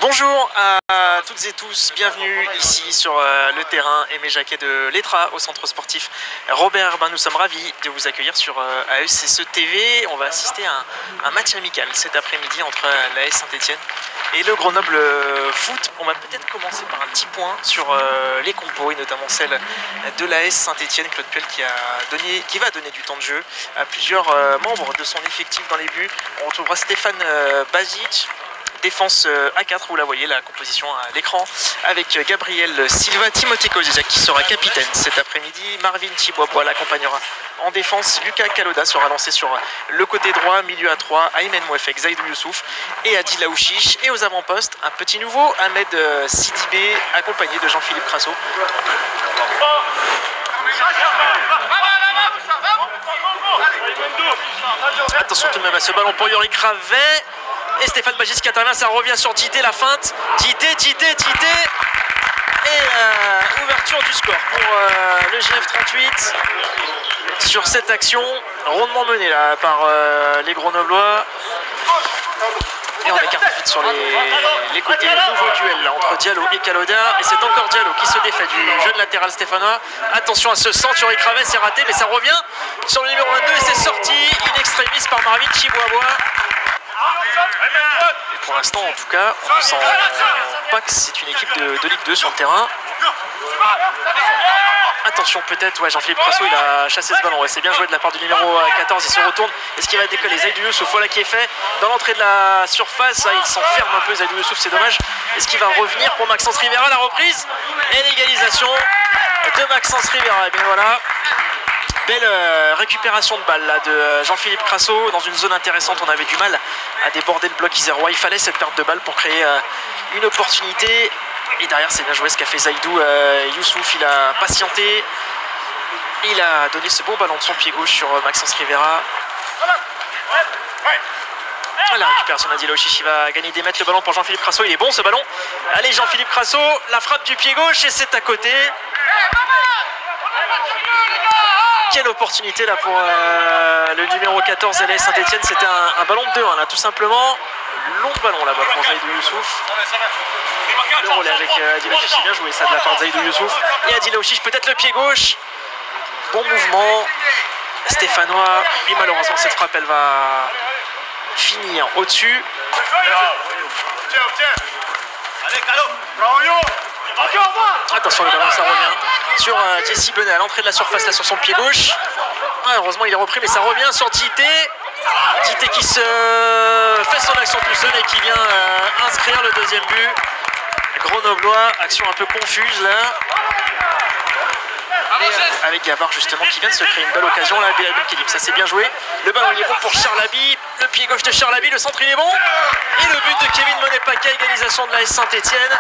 Bonjour à toutes et tous, bienvenue ici sur le terrain Aimé Jacquet de l'Etra au centre sportif Robert Herbin. Nous sommes ravis de vous accueillir sur AESSE TV. On va assister à un match amical cet après-midi entre l'AS Saint-Etienne et le Grenoble Foot. On va peut-être commencer par un petit point sur les compos et notamment celle de l'AS Saint-Etienne. Claude Puel qui va donner du temps de jeu à plusieurs membres de son effectif dans les buts. On retrouvera Stéphane Bajic. Défense à 4, vous la voyez, la composition à l'écran, avec Gabriel Silva, Timothée Kozizak qui sera capitaine cet après-midi, Marvin Chiboibois l'accompagnera en défense, Lucas Kaloda sera lancé sur le côté droit, milieu à 3, Aymen Mouefek, Zaïdou Youssouf et Adil Aouchiche, et aux avant-postes, un petit nouveau, Ahmed Sidibé, accompagné de Jean-Philippe Crasso. Attention tout de même à ce ballon pour Yorick Ravet. Et Stéphane Bajic qui intervient, ça revient sur Djité, la feinte. Djité. Et ouverture du score pour le GF 38 sur cette action rondement menée là par les Grenoblois. Et on écarte vite sur les côtés. Nouveau duel là entre Diallo et Kaloda. Et c'est encore Diallo qui se défait du jeune latéral stéphanois. Attention à ce centre, Yorick Ravet, c'est raté, mais ça revient sur le numéro 22 et c'est sorti in extremis par Marvin Chiboibois. Et pour l'instant, en tout cas, on ne sent pas que c'est une équipe de Ligue 2 sur le terrain. Attention, peut-être, ouais, Jean-Philippe Crasso, il a chassé ce ballon. Ouais, c'est bien joué de la part du numéro 14. Il se retourne. Est-ce qu'il va décoller? Zaïdou Youssouf, voilà qui est fait dans l'entrée de la surface. Il s'enferme un peu, Zaïdou Youssouf, c'est dommage. Est-ce qu'il va revenir pour Maxence Rivera? La reprise et l'égalisation de Maxence Rivera. Et bien voilà. Belle récupération de balle là, de Jean-Philippe Crasso dans une zone intéressante. On avait du mal à déborder le bloc isérois. Il fallait cette perte de balle pour créer une opportunité. Et derrière, c'est bien joué ce qu'a fait Zaïdou Youssouf. Il a patienté. Il a donné ce bon ballon de son pied gauche sur Maxence Rivera. La récupération d'Adil Aouchiche, il va gagner des mètres le ballon pour Jean-Philippe Crasso. Il est bon ce ballon. Allez, Jean-Philippe Crasso, la frappe du pied gauche et c'est à côté. Quelle opportunité là pour le numéro 14 LA Saint-Etienne. C'était un ballon de 2-1 là tout simplement. Long ballon là-bas pour Zaïdou Youssouf. Le relais avec Adil Aouchiche, bien joué ça de la part de Zaïdou Youssouf. Et Adil Aouchiche, peut-être le pied gauche. Bon mouvement stéphanois. Et malheureusement cette frappe elle va finir au-dessus. Attention, le ballon ça revient sur Jesse Benet à l'entrée de la surface là sur son pied gauche. Heureusement il est repris mais ça revient sur Djité. Djité qui se fait son action tout seul et qui vient inscrire le deuxième but. Grenoblois, action un peu confuse là. Et avec Gavard justement qui vient de se créer une belle occasion là, Bilal Benkedim, ça c'est bien joué. Le ballon il est bon pour Charlaby, le pied gauche de Charlaby, le centre il est bon. Et le but de Kevin Monepaka, égalisation de l'AS Saint-Etienne.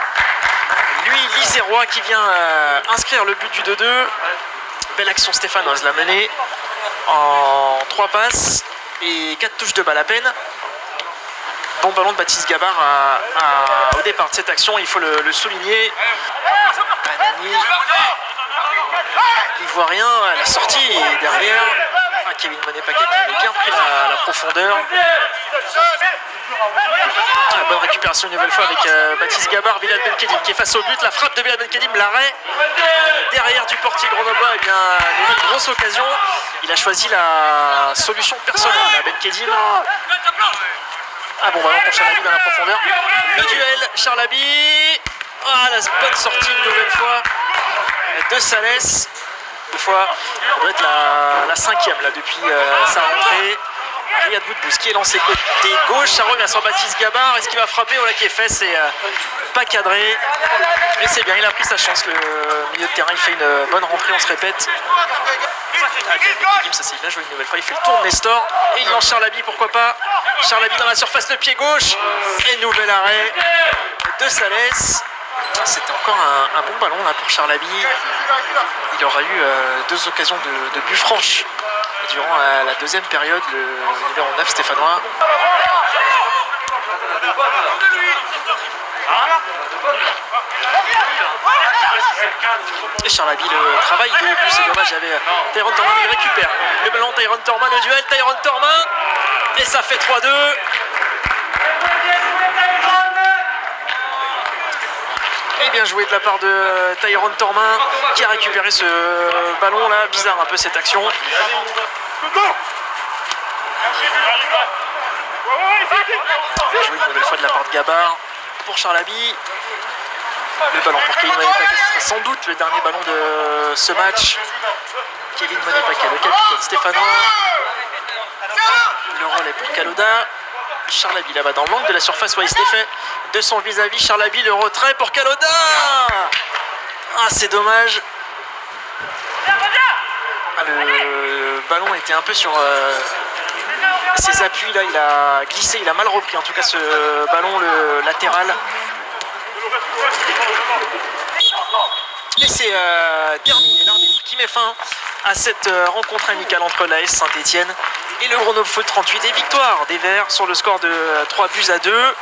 Lui, l'Isérois qui vient inscrire le but du 2-2. Belle action stéphanoise, la menée en 3 passes et 4 touches de balle à peine. Bon ballon de Baptiste Gabard au départ de cette action, il faut le souligner. Banani, l'Ivoirien, la sortie et derrière Kevin Monepaka qui avait bien pris la profondeur. Bonne récupération une nouvelle fois avec Baptiste Gabard, Bilal Benkedim qui est face au but, la frappe de Bilal Benkedim, l'arrêt derrière du portier grenoblois. Et bien une grosse occasion, il a choisi la solution personnelle là, Benkedim. Bon ballon pour Charlaby dans la profondeur, le duel Charlaby, la bonne sortie une nouvelle fois de Salès. Deux fois, ça doit être la 5e là depuis sa rentrée. Riyad Boudbouz qui est lancé côté gauche, ça revient sur Baptiste Gabard. Est-ce qu'il va frapper? Voilà qui est fait, c'est pas cadré. Mais c'est bien, il a pris sa chance le milieu de terrain, il fait une bonne rentrée, on se répète. Ça c'est bien joué une nouvelle fois, il fait le tour de Nestor et il lance Charlaby, pourquoi pas. Charlaby dans la surface, le pied gauche et nouvel arrêt de Salès. C'était encore un bon ballon là pour Charlaby. Il aura eu 2 occasions de but franches durant la deuxième période, le numéro 9 stéphanois. Et Charlaby, le travail de but, c'est dommage, il y avait Tyrone Torman qui récupère le ballon, Tyrone Torman au duel, Tyrone Torman, et ça fait 3-2. Et bien joué de la part de Tyrone Tormin qui a récupéré ce ballon là. Bizarre un peu cette action. Bien joué une nouvelle fois de la part de Gabar pour Charlaby. Le ballon pour Kevin Monipaka, ce sera sans doute le dernier ballon de ce match. Kevin Monipaka, le capitaine stéphanois. Le relais pour Kaloda. Charlaby là-bas dans l'angle de la surface. Ouais, il s'était fait de son vis-à-vis. Charlaby, le retrait pour Kaloda. Ah, c'est dommage. Ah, le ballon était un peu sur ses appuis là. Il a glissé, il a mal repris en tout cas ce ballon, le latéral. Et c'est terminé l'arbitre qui met fin à cette rencontre amicale entre l'AS Saint-Etienne et le Grenoble Foot 38 et victoire des Verts sur le score de 3 buts à 2.